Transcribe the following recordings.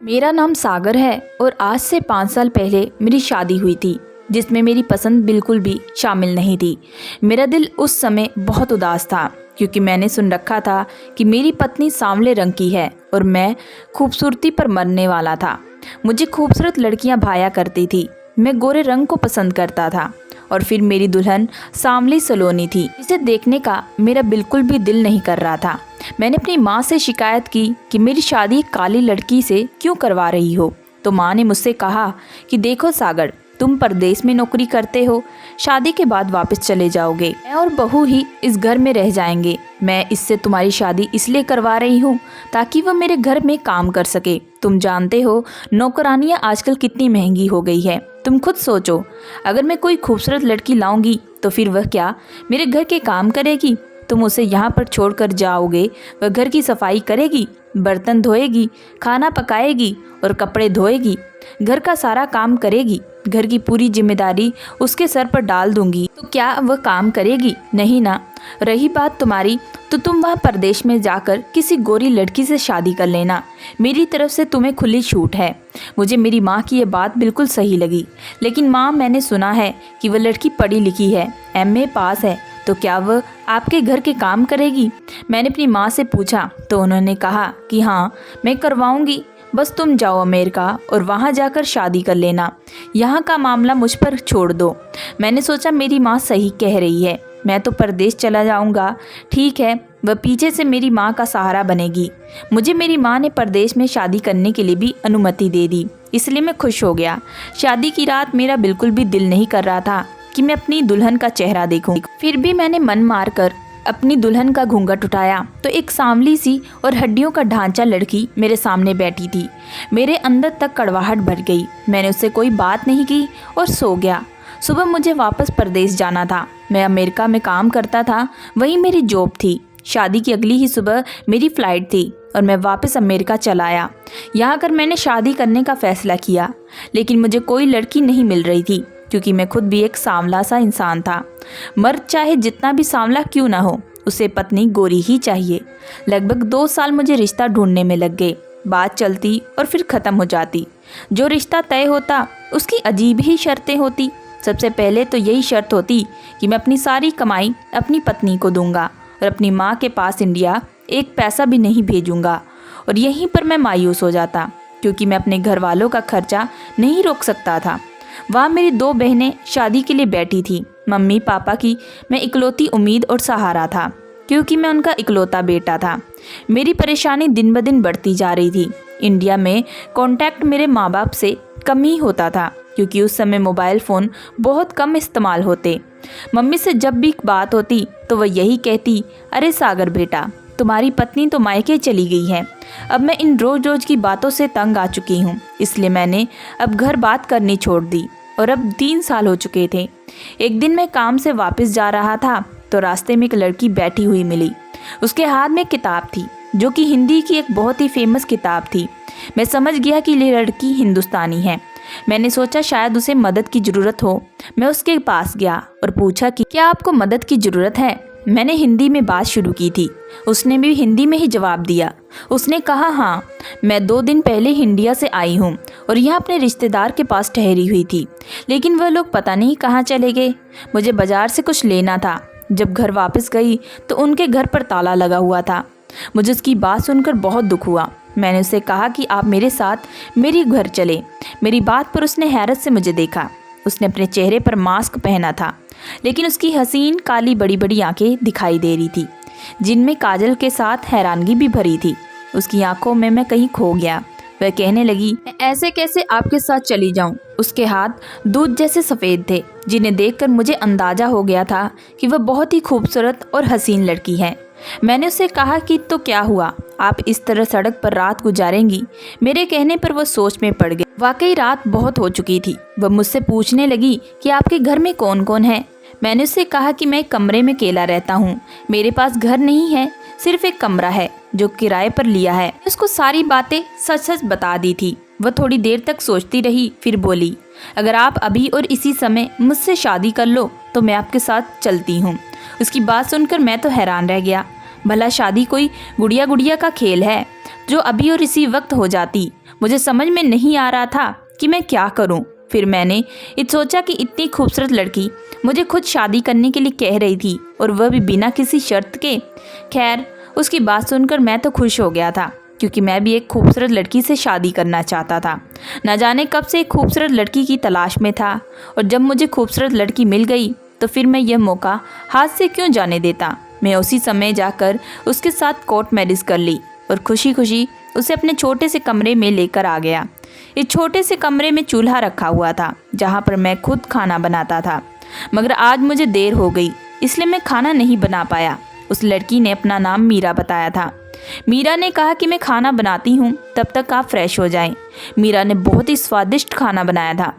मेरा नाम सागर है और आज से 5 साल पहले मेरी शादी हुई थी, जिसमें मेरी पसंद बिल्कुल भी शामिल नहीं थी। मेरा दिल उस समय बहुत उदास था क्योंकि मैंने सुन रखा था कि मेरी पत्नी सांवले रंग की है और मैं खूबसूरती पर मरने वाला था। मुझे खूबसूरत लड़कियां भाया करती थी। मैं गोरे रंग को पसंद करता था और फिर मेरी दुल्हन सांवली सलोनी थी। इसे देखने का मेरा बिल्कुल भी दिल नहीं कर रहा था। मैंने अपनी माँ से शिकायत की कि मेरी शादी एक काली लड़की से क्यों करवा रही हो। तो माँ ने मुझसे कहा कि देखो सागर, तुम परदेश में नौकरी करते हो, शादी के बाद वापस चले जाओगे, मैं और बहू ही इस घर में रह जाएंगे। मैं इससे तुम्हारी शादी इसलिए करवा रही हूँ ताकि वह मेरे घर में काम कर सके। तुम जानते हो नौकरानियाँ आजकल कितनी महंगी हो गई है। तुम खुद सोचो, अगर मैं कोई खूबसूरत लड़की लाऊंगी तो फिर वह क्या मेरे घर के काम करेगी? तुम उसे यहाँ पर छोड़कर जाओगे, वह घर की सफाई करेगी, बर्तन धोएगी, खाना पकाएगी और कपड़े धोएगी, घर का सारा काम करेगी। घर की पूरी जिम्मेदारी उसके सर पर डाल दूंगी तो क्या वह काम करेगी? नहीं ना। रही बात तुम्हारी, तो तुम वहाँ परदेश में जाकर किसी गोरी लड़की से शादी कर लेना। मेरी तरफ से तुम्हें खुली छूट है। मुझे मेरी माँ की ये बात बिल्कुल सही लगी। लेकिन माँ, मैंने सुना है कि वह लड़की पढ़ी लिखी है, MA पास है, तो क्या वह आपके घर के काम करेगी? मैंने अपनी माँ से पूछा तो उन्होंने कहा कि हाँ, मैं करवाऊंगी, बस तुम जाओ अमेरिका और वहाँ जाकर शादी कर लेना। यहाँ का मामला मुझ पर छोड़ दो। मैंने सोचा मेरी माँ सही कह रही है, मैं तो परदेश चला जाऊँगा। ठीक है, वह पीछे से मेरी माँ का सहारा बनेगी। मुझे मेरी माँ ने परदेश में शादी करने के लिए भी अनुमति दे दी, इसलिए मैं खुश हो गया। शादी की रात मेरा बिल्कुल भी दिल नहीं कर रहा था कि मैं अपनी दुल्हन का चेहरा देखूं। फिर भी मैंने मन मारकर अपनी दुल्हन का घूंघट उठाया तो एक सांवली सी और हड्डियों का ढांचा लड़की मेरे सामने बैठी थी। मेरे अंदर तक कड़वाहट भर गई। मैंने उससे कोई बात नहीं की और सो गया। सुबह मुझे वापस परदेश जाना था। मैं अमेरिका में काम करता था, वहीं मेरी जॉब थी। शादी की अगली ही सुबह मेरी फ़्लाइट थी और मैं वापस अमेरिका चला आया। यहाँ आकर मैंने शादी करने का फ़ैसला किया, लेकिन मुझे कोई लड़की नहीं मिल रही थी क्योंकि मैं खुद भी एक सांवला सा इंसान था। मर्द चाहे जितना भी सांवला क्यों ना हो, उसे पत्नी गोरी ही चाहिए। लगभग 2 साल मुझे रिश्ता ढूंढने में लग गए। बात चलती और फिर ख़त्म हो जाती। जो रिश्ता तय होता उसकी अजीब ही शर्तें होती। सबसे पहले तो यही शर्त होती कि मैं अपनी सारी कमाई अपनी पत्नी को दूंगा और अपनी माँ के पास इंडिया एक पैसा भी नहीं भेजूंगा। और यहीं पर मैं मायूस हो जाता क्योंकि मैं अपने घर वालों का खर्चा नहीं रोक सकता था। वहाँ मेरी 2 बहनें शादी के लिए बैठी थी। मम्मी पापा की मैं इकलौती उम्मीद और सहारा था क्योंकि मैं उनका इकलौता बेटा था। मेरी परेशानी दिन ब दिन बढ़ती जा रही थी। इंडिया में कांटेक्ट मेरे माँ बाप से कम ही होता था क्योंकि उस समय मोबाइल फ़ोन बहुत कम इस्तेमाल होते। मम्मी से जब भी बात होती तो वह यही कहती, अरे सागर बेटा, तुम्हारी पत्नी तो मायके चली गई है। अब मैं इन रोज़ रोज़ की बातों से तंग आ चुकी हूँ, इसलिए मैंने अब घर बात करनी छोड़ दी और अब 3 साल हो चुके थे। एक दिन मैं काम से वापस जा रहा था तो रास्ते में एक लड़की बैठी हुई मिली। उसके हाथ में किताब थी जो कि हिंदी की एक बहुत ही फेमस किताब थी। मैं समझ गया कि ये लड़की हिंदुस्तानी है। मैंने सोचा शायद उसे मदद की ज़रूरत हो। मैं उसके पास गया और पूछा कि क्या आपको मदद की ज़रूरत है? मैंने हिंदी में बात शुरू की थी। उसने भी हिंदी में ही जवाब दिया। उसने कहा, हाँ, मैं 2 दिन पहले इंडिया से आई हूँ और यहाँ अपने रिश्तेदार के पास ठहरी हुई थी, लेकिन वह लोग पता नहीं कहाँ चले गए। मुझे बाज़ार से कुछ लेना था। जब घर वापस गई तो उनके घर पर ताला लगा हुआ था। मुझे उसकी बात सुनकर बहुत दुख हुआ। मैंने उसे कहा कि आप मेरे साथ मेरे घर चले। मेरी बात पर उसने हैरत से मुझे देखा। उसने अपने चेहरे पर मास्क पहना था, लेकिन उसकी हसीन काली बड़ी बड़ी आंखें दिखाई दे रही थी, जिनमें काजल के साथ हैरानगी भी भरी थी। उसकी आंखों में मैं कहीं खो गया। वह कहने लगी, मैं ऐसे कैसे आपके साथ चली जाऊं? उसके हाथ दूध जैसे सफ़ेद थे, जिन्हें देखकर मुझे अंदाज़ा हो गया था कि वह बहुत ही खूबसूरत और हसीन लड़की है। मैंने उससे कहा कि तो क्या हुआ, आप इस तरह सड़क पर रात गुजारेंगी? मेरे कहने पर वह सोच में पड़ गई। वाकई रात बहुत हो चुकी थी। वह मुझसे पूछने लगी कि आपके घर में कौन कौन है। मैंने उससे कहा कि मैं कमरे में अकेला रहता हूँ, मेरे पास घर नहीं है, सिर्फ एक कमरा है जो किराए पर लिया है। उसको सारी बातें सच सच बता दी थी। वह थोड़ी देर तक सोचती रही, फिर बोली, अगर आप अभी और इसी समय मुझसे शादी कर लो तो मैं आपके साथ चलती हूँ। उसकी बात सुनकर मैं तो हैरान रह गया। भला शादी कोई गुड़िया गुड़िया का खेल है जो अभी और इसी वक्त हो जाती? मुझे समझ में नहीं आ रहा था कि मैं क्या करूं। फिर मैंने ये सोचा कि इतनी खूबसूरत लड़की मुझे खुद शादी करने के लिए कह रही थी, और वह भी बिना किसी शर्त के। खैर, उसकी बात सुनकर मैं तो खुश हो गया था, क्योंकि मैं भी एक खूबसूरत लड़की से शादी करना चाहता था। न जाने कब से एक खूबसूरत लड़की की तलाश में था, और जब मुझे खूबसूरत लड़की मिल गई तो फिर मैं यह मौका हाथ से क्यों जाने देता। मैं उसी समय जाकर उसके साथ कोर्ट मैरिज कर ली और खुशी खुशी उसे अपने छोटे से कमरे में लेकर आ गया। इस छोटे से कमरे में चूल्हा रखा हुआ था, जहाँ पर मैं खुद खाना बनाता था। मगर आज मुझे देर हो गई, इसलिए मैं खाना नहीं बना पाया। उस लड़की ने अपना नाम मीरा बताया था। मीरा ने कहा कि मैं खाना बनाती हूँ, तब तक आप फ्रेश हो जाएं। मीरा ने बहुत ही स्वादिष्ट खाना बनाया था।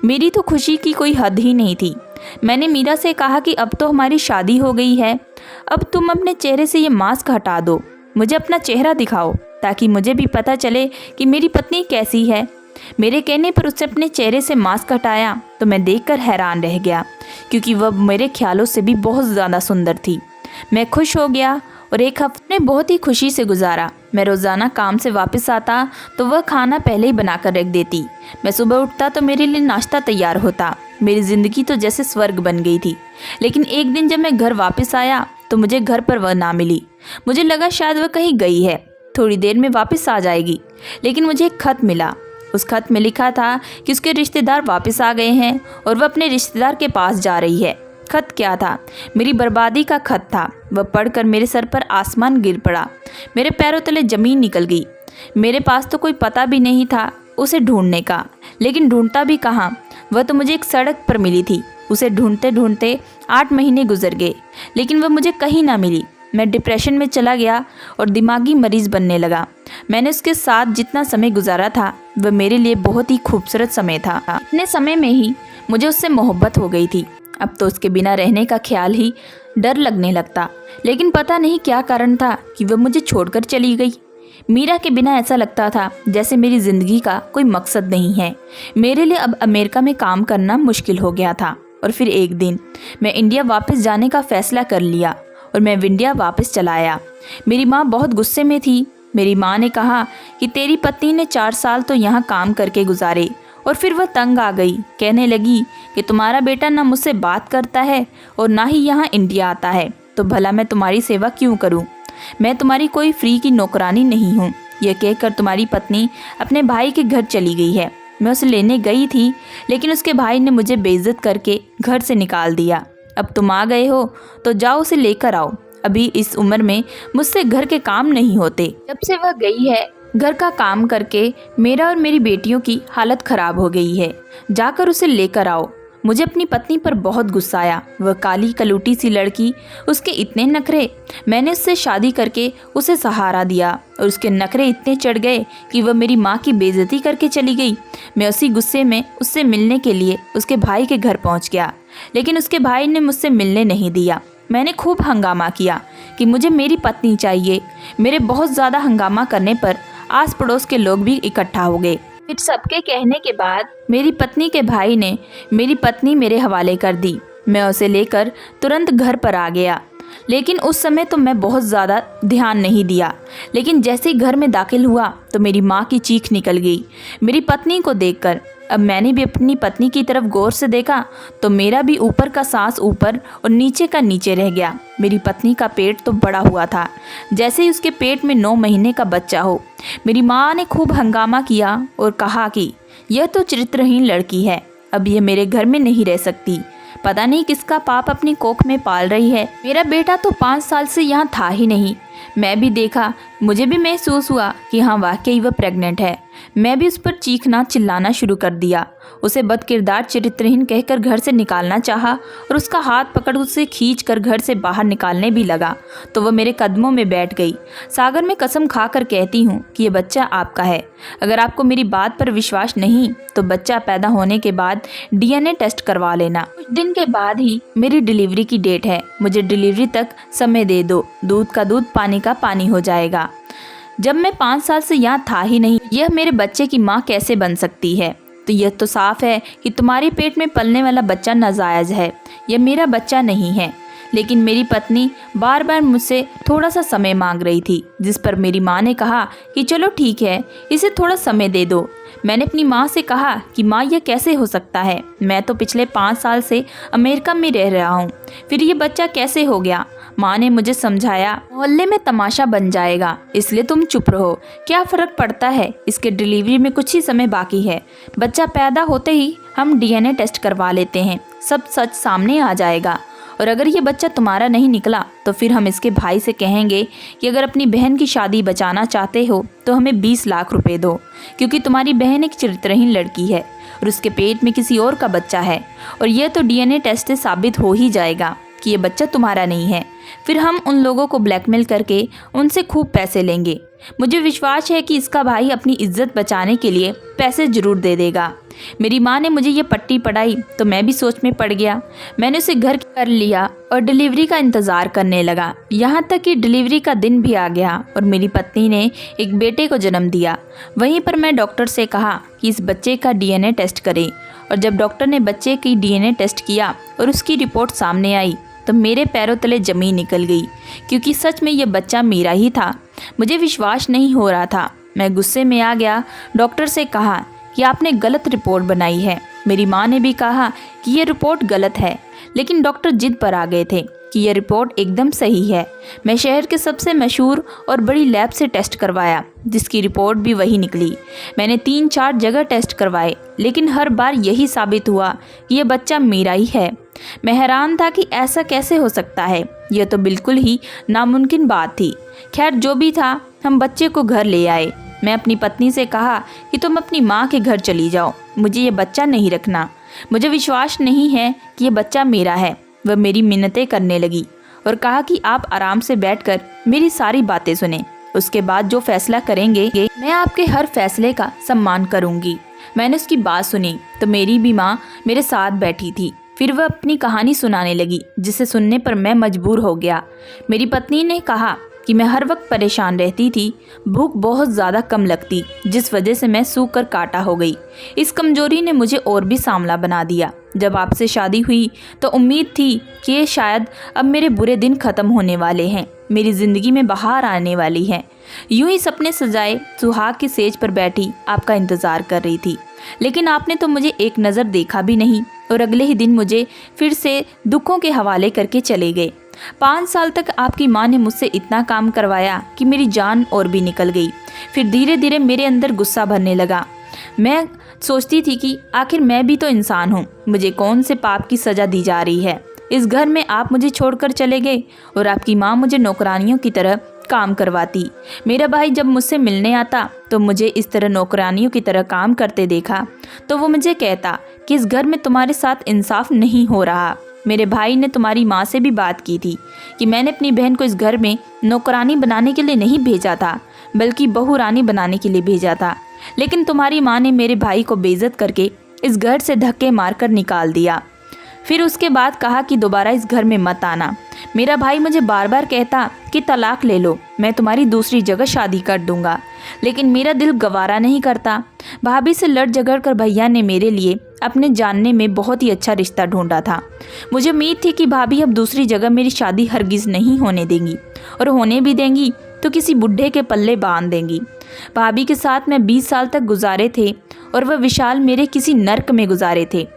मेरी तो खुशी की कोई हद ही नहीं थी। मैंने मीरा से कहा कि अब तो हमारी शादी हो गई है, अब तुम अपने चेहरे से ये मास्क हटा दो, मुझे अपना चेहरा दिखाओ, ताकि मुझे भी पता चले कि मेरी पत्नी कैसी है। मेरे कहने पर उसने अपने चेहरे से मास्क हटाया तो मैं देखकर हैरान रह गया, क्योंकि वह मेरे ख्यालों से भी बहुत ज़्यादा सुंदर थी। मैं खुश हो गया और एक हफ्ते बहुत ही खुशी से गुजारा। मैं रोज़ाना काम से वापस आता तो वह खाना पहले ही बनाकर रख देती। मैं सुबह उठता तो मेरे लिए नाश्ता तैयार होता। मेरी ज़िंदगी तो जैसे स्वर्ग बन गई थी। लेकिन एक दिन जब मैं घर वापस आया तो मुझे घर पर वह ना मिली। मुझे लगा शायद वह कहीं गई है, थोड़ी देर में वापस आ जाएगी। लेकिन मुझे एक खत मिला। उस खत में लिखा था कि उसके रिश्तेदार वापस आ गए हैं और वह अपने रिश्तेदार के पास जा रही है। खत क्या था? मेरी बर्बादी का खत था। वह पढ़कर मेरे सर पर आसमान गिर पड़ा, मेरे पैरों तले ज़मीन निकल गई। मेरे पास तो कोई पता भी नहीं था उसे ढूंढने का, लेकिन ढूंढता भी कहाँ, वह तो मुझे एक सड़क पर मिली थी। उसे ढूंढते ढूंढते 8 महीने गुजर गए, लेकिन वह मुझे कहीं ना मिली। मैं डिप्रेशन में चला गया और दिमागी मरीज बनने लगा। मैंने उसके साथ जितना समय गुजारा था वह मेरे लिए बहुत ही खूबसूरत समय था। इतने समय में ही मुझे उससे मोहब्बत हो गई थी। अब तो उसके बिना रहने का ख्याल ही डर लगने लगता। लेकिन पता नहीं क्या कारण था कि वह मुझे छोड़कर चली गई। मीरा के बिना ऐसा लगता था जैसे मेरी ज़िंदगी का कोई मकसद नहीं है। मेरे लिए अब अमेरिका में काम करना मुश्किल हो गया था। और फिर एक दिन मैं इंडिया वापस जाने का फ़ैसला कर लिया और मैं इंडिया वापस चला आया। मेरी माँ बहुत गुस्से में थी। मेरी माँ ने कहा कि तेरी पत्नी ने 4 साल तो यहाँ काम करके गुजारे और फिर वह तंग आ गई। कहने लगी कि तुम्हारा बेटा ना मुझसे बात करता है और ना ही यहाँ इंडिया आता है, तो भला मैं तुम्हारी सेवा क्यों करूँ? मैं तुम्हारी कोई फ्री की नौकरानी नहीं हूँ। यह कहकर तुम्हारी पत्नी अपने भाई के घर चली गई है। मैं उसे लेने गई थी, लेकिन उसके भाई ने मुझे बेइज्जत करके घर से निकाल दिया। अब तुम आ गए हो तो जाओ उसे लेकर आओ। अभी इस उम्र में मुझसे घर के काम नहीं होते। जब से वह गई है घर का काम करके मेरा और मेरी बेटियों की हालत ख़राब हो गई है। जाकर उसे लेकर आओ। मुझे अपनी पत्नी पर बहुत गुस्सा आया। वह काली कलूटी सी लड़की, उसके इतने नखरे। मैंने उससे शादी करके उसे सहारा दिया और उसके नखरे इतने चढ़ गए कि वह मेरी माँ की बेइज्जती करके चली गई। मैं उसी गुस्से में उससे मिलने के लिए उसके भाई के घर पहुँच गया, लेकिन उसके भाई ने मुझसे मिलने नहीं दिया। मैंने खूब हंगामा किया कि मुझे मेरी पत्नी चाहिए। मेरे बहुत ज़्यादा हंगामा करने पर आस पड़ोस के लोग भी इकट्ठा हो गए। फिर सबके कहने के बाद मेरी पत्नी के भाई ने मेरी पत्नी मेरे हवाले कर दी। मैं उसे लेकर तुरंत घर पर आ गया, लेकिन उस समय तो मैं बहुत ज़्यादा ध्यान नहीं दिया। लेकिन जैसे ही घर में दाखिल हुआ तो मेरी माँ की चीख निकल गई मेरी पत्नी को देखकर। अब मैंने भी अपनी पत्नी की तरफ गौर से देखा तो मेरा भी ऊपर का सांस ऊपर और नीचे का नीचे रह गया। मेरी पत्नी का पेट तो बड़ा हुआ था जैसे ही उसके पेट में 9 महीने का बच्चा हो। मेरी माँ ने खूब हंगामा किया और कहा कि यह तो चरित्रहीन लड़की है, अब यह मेरे घर में नहीं रह सकती। पता नहीं किसका पाप अपनी कोख में पाल रही है। मेरा बेटा तो 5 साल से यहाँ था ही नहीं। मैं भी देखा, मुझे भी महसूस हुआ कि हाँ वाकई वह प्रेग्नेंट है। मैं भी उस पर चीखना चिल्लाना शुरू कर दिया। उसे बदकिरदार चरित्रहीन कहकर घर से निकालना चाहा और उसका हाथ पकड़ उसे खींच कर घर से बाहर निकालने भी लगा तो वह मेरे कदमों में बैठ गई। सागर, मैं कसम खाकर कहती हूँ कि यह बच्चा आपका है। अगर आपको मेरी बात पर विश्वास नहीं तो बच्चा पैदा होने के बाद DNA टेस्ट करवा लेना। कुछ दिन के बाद ही मेरी डिलीवरी की डेट है। मुझे डिलीवरी तक समय दे दो। दूध का दूध, पानी का पानी हो जाएगा। जब मैं 5 साल से यहाँ था ही नहीं, यह मेरे बच्चे की माँ कैसे बन सकती है? तो यह तो साफ है कि तुम्हारे पेट में पलने वाला बच्चा नाजायज़ है। यह मेरा बच्चा नहीं है। लेकिन मेरी पत्नी बार बार मुझसे थोड़ा सा समय मांग रही थी, जिस पर मेरी माँ ने कहा कि चलो ठीक है, इसे थोड़ा समय दे दो। मैंने अपनी माँ से कहा कि माँ, यह कैसे हो सकता है? मैं तो पिछले 5 साल से अमेरिका में रह रहा हूँ, फिर ये बच्चा कैसे हो गया? माँ ने मुझे समझाया, मोहल्ले में तमाशा बन जाएगा, इसलिए तुम चुप रहो। क्या फ़र्क पड़ता है? इसके डिलीवरी में कुछ ही समय बाकी है। बच्चा पैदा होते ही हम DNA टेस्ट करवा लेते हैं, सब सच सामने आ जाएगा। और अगर ये बच्चा तुम्हारा नहीं निकला तो फिर हम इसके भाई से कहेंगे कि अगर अपनी बहन की शादी बचाना चाहते हो तो हमें 20 लाख रुपए दो, क्योंकि तुम्हारी बहन एक चरित्रहीन लड़की है और उसके पेट में किसी और का बच्चा है, और यह तो DNA टेस्ट से साबित हो ही जाएगा कि ये बच्चा तुम्हारा नहीं है। फिर हम उन लोगों को ब्लैकमेल करके उनसे खूब पैसे लेंगे। मुझे विश्वास है कि इसका भाई अपनी इज्जत बचाने के लिए पैसे जरूर दे देगा। मेरी माँ ने मुझे ये पट्टी पढ़ाई तो मैं भी सोच में पड़ गया। मैंने उसे घर कर लिया और डिलीवरी का इंतज़ार करने लगा। यहाँ तक कि डिलीवरी का दिन भी आ गया और मेरी पत्नी ने एक बेटे को जन्म दिया। वहीं पर मैं डॉक्टर से कहा कि इस बच्चे का DNA टेस्ट करें, और जब डॉक्टर ने बच्चे की DNA टेस्ट किया और उसकी रिपोर्ट सामने आई तो मेरे पैरों तले ज़मीन निकल गई, क्योंकि सच में ये बच्चा मेरा ही था। मुझे विश्वास नहीं हो रहा था। मैं गुस्से में आ गया। डॉक्टर से कहा कि आपने गलत रिपोर्ट बनाई है। मेरी माँ ने भी कहा कि ये रिपोर्ट गलत है, लेकिन डॉक्टर जिद पर आ गए थे कि यह रिपोर्ट एकदम सही है। मैं शहर के सबसे मशहूर और बड़ी लैब से टेस्ट करवाया, जिसकी रिपोर्ट भी वही निकली। मैंने 3-4 जगह टेस्ट करवाए, लेकिन हर बार यही साबित हुआ कि यह बच्चा मेरा ही है। मैं हैरान था कि ऐसा कैसे हो सकता है। यह तो बिल्कुल ही नामुमकिन बात थी। खैर, जो भी था, हम बच्चे को घर ले आए। मैं अपनी पत्नी से कहा कि तुम अपनी माँ के घर चली जाओ, मुझे ये बच्चा नहीं रखना। मुझे विश्वास नहीं है कि ये बच्चा मेरा है। वह मेरी मिन्नतें करने लगी और कहा कि आप आराम से बैठकर मेरी सारी बातें सुने, उसके बाद जो फैसला करेंगे मैं आपके हर फैसले का सम्मान करूंगी। मैंने उसकी बात सुनी तो मेरी भी माँ मेरे साथ बैठी थी। फिर वह अपनी कहानी सुनाने लगी, जिसे सुनने पर मैं मजबूर हो गया। मेरी पत्नी ने कहा कि मैं हर वक्त परेशान रहती थी, भूख बहुत ज़्यादा कम लगती, जिस वजह से मैं सूख कर काटा हो गई। इस कमजोरी ने मुझे और भी सांवला बना दिया। जब आपसे शादी हुई तो उम्मीद थी कि ये शायद अब मेरे बुरे दिन ख़त्म होने वाले हैं, मेरी ज़िंदगी में बहार आने वाली है। यूं ही सपने सजाए सुहाग की सेज पर बैठी आपका इंतज़ार कर रही थी, लेकिन आपने तो मुझे एक नज़र देखा भी नहीं और अगले ही दिन मुझे फिर से दुखों के हवाले करके चले गए। 5 साल तक आपकी माँ ने मुझसे इतना काम करवाया कि मेरी जान और भी निकल गई। फिर धीरे धीरे मेरे अंदर गुस्सा भरने लगा। मैं सोचती थी कि आखिर मैं भी तो इंसान हूँ, मुझे कौन से पाप की सज़ा दी जा रही है। इस घर में आप मुझे छोड़कर चले गए और आपकी माँ मुझे नौकरानियों की तरह काम करवाती। मेरा भाई जब मुझसे मिलने आता तो मुझे इस तरह नौकरानियों की तरह काम करते देखा तो वो मुझे कहता कि इस घर में तुम्हारे साथ इंसाफ नहीं हो रहा। मेरे भाई ने तुम्हारी माँ से भी बात की थी कि मैंने अपनी बहन को इस घर में नौकरानी बनाने के लिए नहीं भेजा था, बल्कि बहू रानी बनाने के लिए भेजा था। लेकिन तुम्हारी माँ ने मेरे भाई को बेइज्जत करके इस घर से धक्के मारकर निकाल दिया। फिर उसके बाद कहा कि दोबारा इस घर में मत आना। मेरा भाई मुझे बार बार कहता कि तलाक ले लो, मैं तुम्हारी दूसरी जगह शादी कर दूंगा, लेकिन मेरा दिल गवारा नहीं करता। भाभी से लड़ झगड़ कर भैया ने मेरे लिए अपने जानने में बहुत ही अच्छा रिश्ता ढूंढा था। मुझे उम्मीद थी कि भाभी अब दूसरी जगह मेरी शादी हरगिज़ नहीं होने देंगी, और होने भी देंगी तो किसी बुढ़े के पल्ले बांध देंगी। भाभी के साथ मैं 20 साल तक गुजारे थे और वह विशाल मेरे किसी नर्क में गुजारे थे।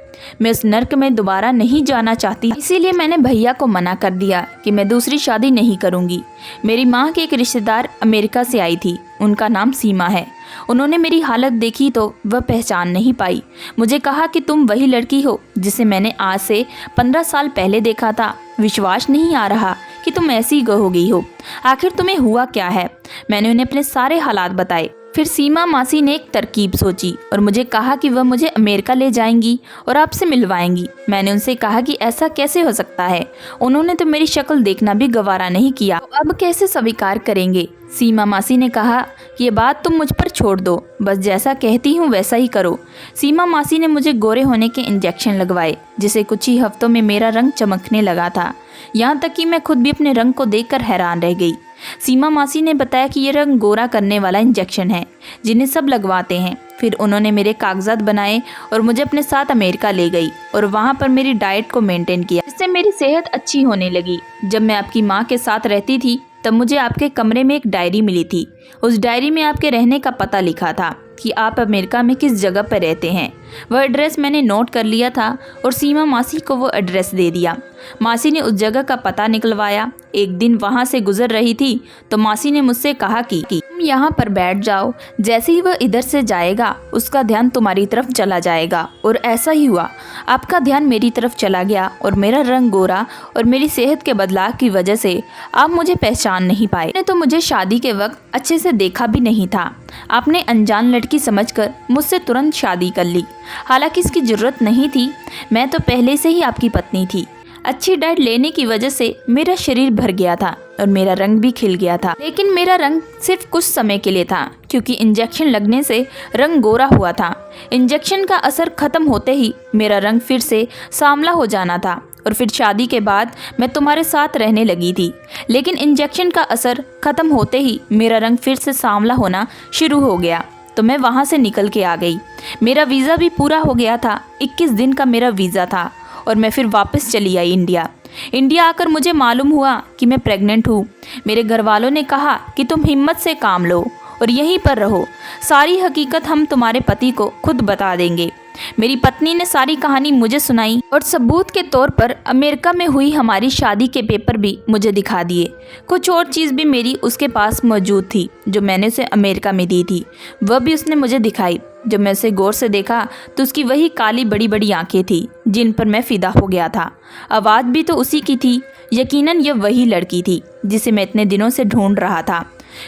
मैं उस नर्क में दोबारा नहीं जाना चाहती, इसीलिए मैंने भैया को मना कर दिया कि मैं दूसरी शादी नहीं करूंगी। मेरी माँ के एक रिश्तेदार अमेरिका से आई थी, उनका नाम सीमा है। उन्होंने मेरी हालत देखी तो वह पहचान नहीं पाई। मुझे कहा कि तुम वही लड़की हो जिसे मैंने आज से 15 साल पहले देखा था। विश्वास नहीं आ रहा कि तुम ऐसी हो गई हो, आखिर तुम्हें हुआ क्या है? मैंने उन्हें अपने सारे हालात बताए। फिर सीमा मासी ने एक तरकीब सोची और मुझे कहा कि वह मुझे अमेरिका ले जाएंगी और आपसे मिलवाएंगी। मैंने उनसे कहा कि ऐसा कैसे हो सकता है, उन्होंने तो मेरी शक्ल देखना भी गवारा नहीं किया, तो अब कैसे स्वीकार करेंगे? सीमा मासी ने कहा कि ये बात तुम मुझ पर छोड़ दो, बस जैसा कहती हूँ वैसा ही करो। सीमा मासी ने मुझे गोरे होने के इंजेक्शन लगवाए, जिससे कुछ ही हफ्तों में मेरा रंग चमकने लगा था। यहाँ तक कि मैं खुद भी अपने रंग को देखकर हैरान रह गई। सीमा मासी ने बताया कि ये रंग गोरा करने वाला इंजेक्शन है जिन्हें सब लगवाते हैं, फिर उन्होंने मेरे कागजात बनाए और मुझे अपने साथ अमेरिका ले गई और वहाँ पर मेरी डाइट को मेंटेन किया, जिससे मेरी सेहत अच्छी होने लगी। जब मैं आपकी माँ के साथ रहती थी तब मुझे आपके कमरे में एक डायरी मिली थी। उस डायरी में आपके रहने का पता लिखा था कि आप अमेरिका में किस जगह पर रहते हैं। वह एड्रेस मैंने नोट कर लिया था और सीमा मासी को वो एड्रेस दे दिया। मासी ने उस जगह का पता निकलवाया। एक दिन वहाँ से गुजर रही थी तो मासी ने मुझसे कहा कि तुम यहाँ पर बैठ जाओ, जैसे ही वह इधर से जाएगा उसका ध्यान तुम्हारी तरफ चला जाएगा। और ऐसा ही हुआ, आपका ध्यान मेरी तरफ चला गया और मेरा रंग गोरा और मेरी सेहत के बदलाव की वजह से आप मुझे पहचान नहीं पाए। आपने तो मुझे शादी के वक्त अच्छे से देखा भी नहीं था। आपने अनजान लड़की समझकर मुझसे तुरंत शादी कर ली, हालांकि इसकी ज़रूरत नहीं थी। मैं तो पहले से ही आपकी पत्नी थी। अच्छी डाइट लेने की वजह से मेरा शरीर भर गया था और मेरा रंग भी खिल गया था, लेकिन मेरा रंग सिर्फ कुछ समय के लिए था, क्योंकि इंजेक्शन लगने से रंग गोरा हुआ था। इंजेक्शन का असर खत्म होते ही मेरा रंग फिर से सांवला हो जाना था और फिर शादी के बाद मैं तुम्हारे साथ रहने लगी थी, लेकिन इंजेक्शन का असर खत्म होते ही मेरा रंग फिर से सांवला होना शुरू हो गया तो मैं वहाँ से निकल के आ गई। मेरा वीज़ा भी पूरा हो गया था, 21 दिन का मेरा वीज़ा था और मैं फिर वापस चली आई इंडिया आकर मुझे मालूम हुआ कि मैं प्रेग्नेंट हूँ। मेरे घर वालों ने कहा कि तुम हिम्मत से काम लो और यहीं पर रहो, सारी हकीकत हम तुम्हारे पति को खुद बता देंगे। मेरी पत्नी ने सारी कहानी मुझे सुनाई और सबूत के तौर पर अमेरिका में हुई हमारी शादी के पेपर भी मुझे दिखा दिए। कुछ और चीज़ भी मेरी उसके पास मौजूद थी जो मैंने उसे अमेरिका में दी थी, वह भी उसने मुझे दिखाई। जब मैं उसे गौर से देखा तो उसकी वही काली बड़ी बड़ी आंखें थी जिन पर मैं फिदा हो गया था। आवाज़ भी तो उसी की थी। यकीनन यह वही लड़की थी जिसे मैं इतने दिनों से ढूंढ रहा था।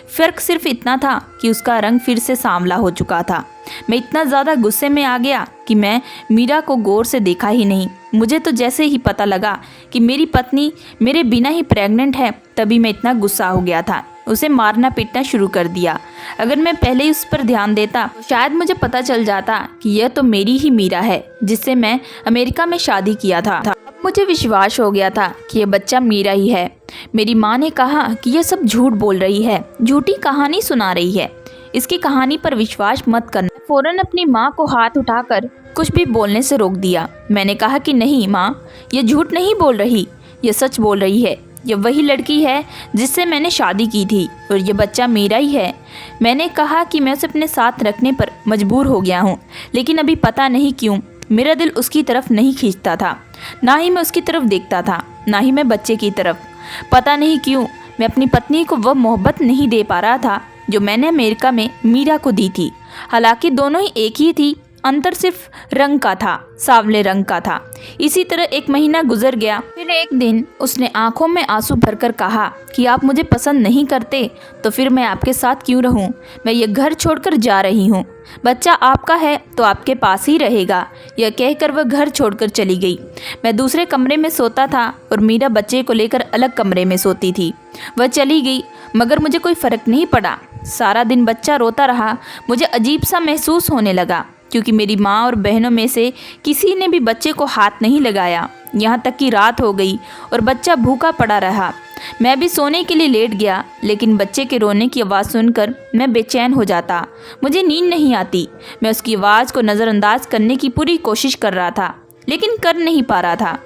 फ़र्क सिर्फ इतना था कि उसका रंग फिर से सांवला हो चुका था। मैं इतना ज़्यादा गुस्से में आ गया कि मैं मीरा को गौर से देखा ही नहीं। मुझे तो जैसे ही पता लगा कि मेरी पत्नी मेरे बिना ही प्रेग्नेंट है, तभी मैं इतना गुस्सा हो गया था। उसे मारना पीटना शुरू कर दिया। अगर मैं पहले ही उस पर ध्यान देता तो शायद मुझे पता चल जाता कि यह तो मेरी ही मीरा है जिससे मैं अमेरिका में शादी किया था। अब मुझे विश्वास हो गया था कि यह बच्चा मीरा ही है। मेरी माँ ने कहा कि यह सब झूठ बोल रही है, झूठी कहानी सुना रही है, इसकी कहानी पर विश्वास मत करना। फौरन अपनी माँ को हाथ उठाकर कुछ भी बोलने से रोक दिया। मैंने कहा कि नहीं माँ, यह झूठ नहीं बोल रही, यह सच बोल रही है। यह वही लड़की है जिससे मैंने शादी की थी और ये बच्चा मेरा ही है। मैंने कहा कि मैं उसे अपने साथ रखने पर मजबूर हो गया हूँ, लेकिन अभी पता नहीं क्यों मेरा दिल उसकी तरफ नहीं खींचता था। ना ही मैं उसकी तरफ देखता था, ना ही मैं बच्चे की तरफ। पता नहीं क्यों मैं अपनी पत्नी को वह मोहब्बत नहीं दे पा रहा था जो मैंने अमेरिका में मीरा को दी थी। हालांकि दोनों ही एक ही थी, अंतर सिर्फ रंग का था, सांवले रंग का था। इसी तरह एक महीना गुजर गया। फिर एक दिन उसने आंखों में आंसू भरकर कहा कि आप मुझे पसंद नहीं करते तो फिर मैं आपके साथ क्यों रहूं? मैं ये घर छोड़कर जा रही हूं। बच्चा आपका है तो आपके पास ही रहेगा। यह कहकर वह घर छोड़कर चली गई। मैं दूसरे कमरे में सोता था और मीरा बच्चे को लेकर अलग कमरे में सोती थी। वह चली गई मगर मुझे कोई फ़र्क नहीं पड़ा। सारा दिन बच्चा रोता रहा। मुझे अजीब सा महसूस होने लगा क्योंकि मेरी माँ और बहनों में से किसी ने भी बच्चे को हाथ नहीं लगाया। यहाँ तक कि रात हो गई और बच्चा भूखा पड़ा रहा। मैं भी सोने के लिए लेट गया, लेकिन बच्चे के रोने की आवाज़ सुनकर मैं बेचैन हो जाता। मुझे नींद नहीं आती। मैं उसकी आवाज़ को नज़रअंदाज करने की पूरी कोशिश कर रहा था, लेकिन कर नहीं पा रहा था।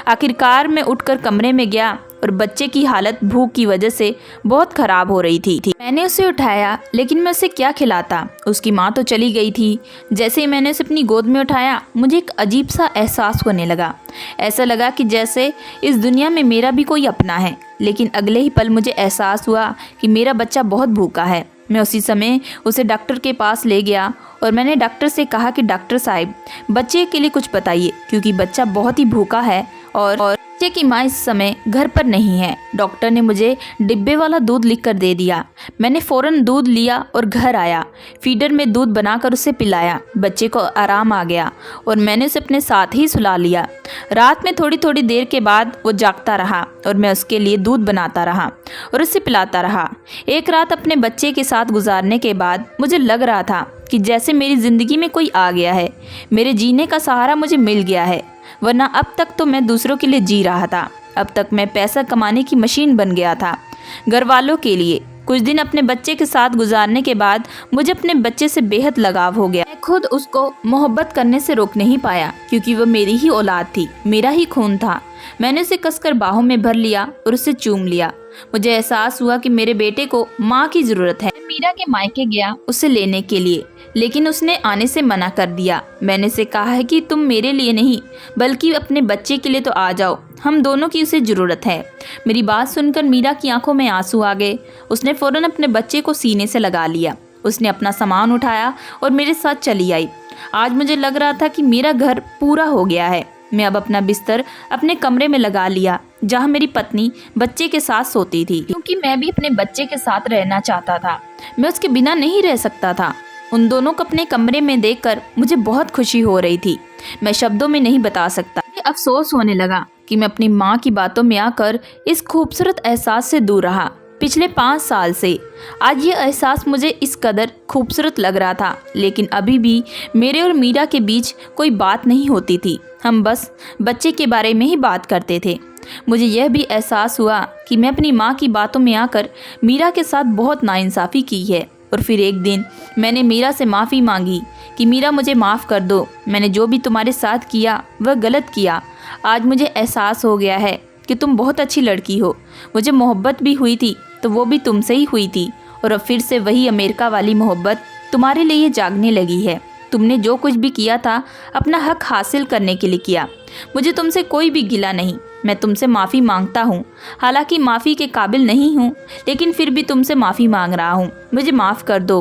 आखिरकार मैं उठकर कमरे में गया और बच्चे की हालत भूख की वजह से बहुत ख़राब हो रही थी। मैंने उसे उठाया, लेकिन मैं उसे क्या खिलाता? उसकी माँ तो चली गई थी। जैसे ही मैंने उसे अपनी गोद में उठाया, मुझे एक अजीब सा एहसास होने लगा। ऐसा लगा कि जैसे इस दुनिया में मेरा भी कोई अपना है। लेकिन अगले ही पल मुझे एहसास हुआ कि मेरा बच्चा बहुत भूखा है। मैं उसी समय उसे डॉक्टर के पास ले गया और मैंने डॉक्टर से कहा कि डॉक्टर साहब, बच्चे के लिए कुछ बताइए क्योंकि बच्चा बहुत ही भूखा है और बच्चे की माँ इस समय घर पर नहीं है। डॉक्टर ने मुझे डिब्बे वाला दूध लिख कर दे दिया। मैंने फ़ौरन दूध लिया और घर आया। फीडर में दूध बनाकर उसे पिलाया। बच्चे को आराम आ गया और मैंने उसे अपने साथ ही सुला लिया। रात में थोड़ी थोड़ी देर के बाद वो जागता रहा और मैं उसके लिए दूध बनाता रहा और उसे पिलाता रहा। एक रात अपने बच्चे के साथ गुजारने के बाद मुझे लग रहा था कि जैसे मेरी ज़िंदगी में कोई आ गया है। मेरे जीने का सहारा मुझे मिल गया है, वरना अब तक तो मैं दूसरों के लिए जी रहा था। अब तक मैं पैसा कमाने की मशीन बन गया था, घर वालों के लिए। कुछ दिन अपने बच्चे के साथ गुजारने के बाद मुझे अपने बच्चे से बेहद लगाव हो गया। मैं खुद उसको मोहब्बत करने से रोक नहीं पाया क्योंकि वह मेरी ही औलाद थी, मेरा ही खून था। मैंने उसे कसकर बाहों में भर लिया और उसे चूम लिया। मुझे एहसास हुआ कि मेरे बेटे को माँ की ज़रूरत है। मैं मीरा के मायके गया उसे लेने के लिए, लेकिन उसने आने से मना कर दिया। मैंने उसे कहा है कि तुम मेरे लिए नहीं बल्कि अपने बच्चे के लिए तो आ जाओ, हम दोनों की उसे ज़रूरत है। मेरी बात सुनकर मीरा की आंखों में आंसू आ गए। उसने फ़ौरन अपने बच्चे को सीने से लगा लिया। उसने अपना सामान उठाया और मेरे साथ चली आई। आज मुझे लग रहा था कि मेरा घर पूरा हो गया है। मैं अब अपना बिस्तर अपने कमरे में लगा लिया जहाँ मेरी पत्नी बच्चे के साथ सोती थी, क्योंकि मैं भी अपने बच्चे के साथ रहना चाहता था। मैं उसके बिना नहीं रह सकता था। उन दोनों को अपने कमरे में देखकर मुझे बहुत खुशी हो रही थी, मैं शब्दों में नहीं बता सकता। अफसोस होने लगा कि मैं अपनी माँ की बातों में आकर इस खूबसूरत एहसास से दूर रहा। पिछले 5 साल से आज ये एहसास मुझे इस कदर खूबसूरत लग रहा था, लेकिन अभी भी मेरे और मीरा के बीच कोई बात नहीं होती थी। हम बस बच्चे के बारे में ही बात करते थे। मुझे यह भी एहसास हुआ कि मैं अपनी माँ की बातों में आकर मीरा के साथ बहुत नाइंसाफ़ी की है। और फिर एक दिन मैंने मीरा से माफ़ी मांगी कि मीरा मुझे माफ़ कर दो, मैंने जो भी तुम्हारे साथ किया वह गलत किया। आज मुझे एहसास हो गया है कि तुम बहुत अच्छी लड़की हो। मुझे मोहब्बत भी हुई थी तो वो भी तुमसे ही हुई थी, और अब फिर से वही अमेरिका वाली मोहब्बत तुम्हारे लिए जागने लगी है। तुमने जो कुछ भी किया था अपना हक हासिल करने के लिए किया। मुझे तुमसे कोई भी गिला नहीं। मैं तुमसे माफ़ी मांगता हूँ, हालांकि माफ़ी के काबिल नहीं हूँ, लेकिन फिर भी तुमसे माफ़ी मांग रहा हूँ। मुझे माफ़ कर दो।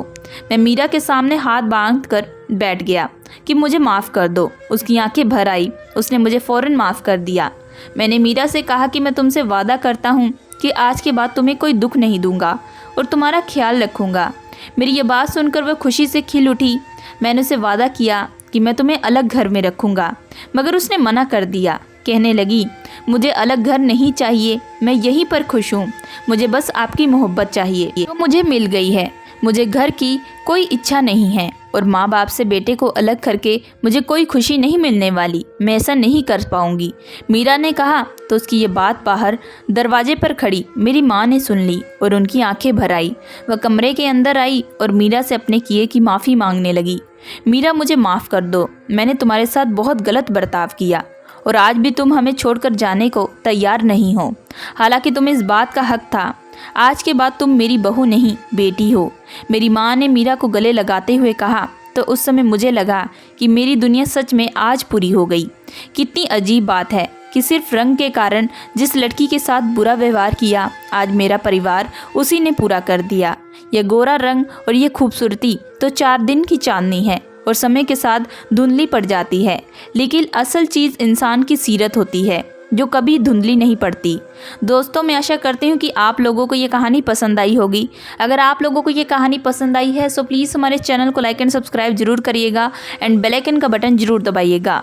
मैं मीरा के सामने हाथ बांध कर बैठ गया कि मुझे माफ़ कर दो। उसकी आंखें भर आई। उसने मुझे फ़ौरन माफ़ कर दिया। मैंने मीरा से कहा कि मैं तुमसे वादा करता हूँ कि आज के बाद तुम्हें कोई दुख नहीं दूंगा और तुम्हारा ख्याल रखूँगा। मेरी ये बात सुनकर वह खुशी से खिल उठी। मैंने उसे वादा किया कि मैं तुम्हें अलग घर में रखूँगा, मगर उसने मना कर दिया। कहने लगी, मुझे अलग घर नहीं चाहिए, मैं यहीं पर खुश हूँ। मुझे बस आपकी मोहब्बत चाहिए, तो मुझे मिल गई है। मुझे घर की कोई इच्छा नहीं है और माँ बाप से बेटे को अलग करके मुझे कोई खुशी नहीं मिलने वाली। मैं ऐसा नहीं कर पाऊँगी, मीरा ने कहा। तो उसकी ये बात बाहर दरवाजे पर खड़ी मेरी माँ ने सुन ली और उनकी आंखें भर आई। वह कमरे के अंदर आई और मीरा से अपने किए की माफ़ी मांगने लगी। मीरा, मुझे माफ़ कर दो। मैंने तुम्हारे साथ बहुत गलत बर्ताव किया और आज भी तुम हमें छोड़कर जाने को तैयार नहीं हो, हालांकि तुम्हें इस बात का हक था। आज के बाद तुम मेरी बहू नहीं बेटी हो। मेरी माँ ने मीरा को गले लगाते हुए कहा। तो उस समय मुझे लगा कि मेरी दुनिया सच में आज पूरी हो गई। कितनी अजीब बात है कि सिर्फ रंग के कारण जिस लड़की के साथ बुरा व्यवहार किया, आज मेरा परिवार उसी ने पूरा कर दिया। यह गोरा रंग और ये खूबसूरती तो 4 दिन की चांदनी है और समय के साथ धुंधली पड़ जाती है, लेकिन असल चीज़ इंसान की सीरत होती है जो कभी धुंधली नहीं पड़ती। दोस्तों, मैं आशा करती हूँ कि आप लोगों को ये कहानी पसंद आई होगी। अगर आप लोगों को ये कहानी पसंद आई है तो प्लीज़ हमारे चैनल को लाइक एंड सब्सक्राइब जरूर करिएगा एंड बेल आइकन का बटन जरूर दबाइएगा।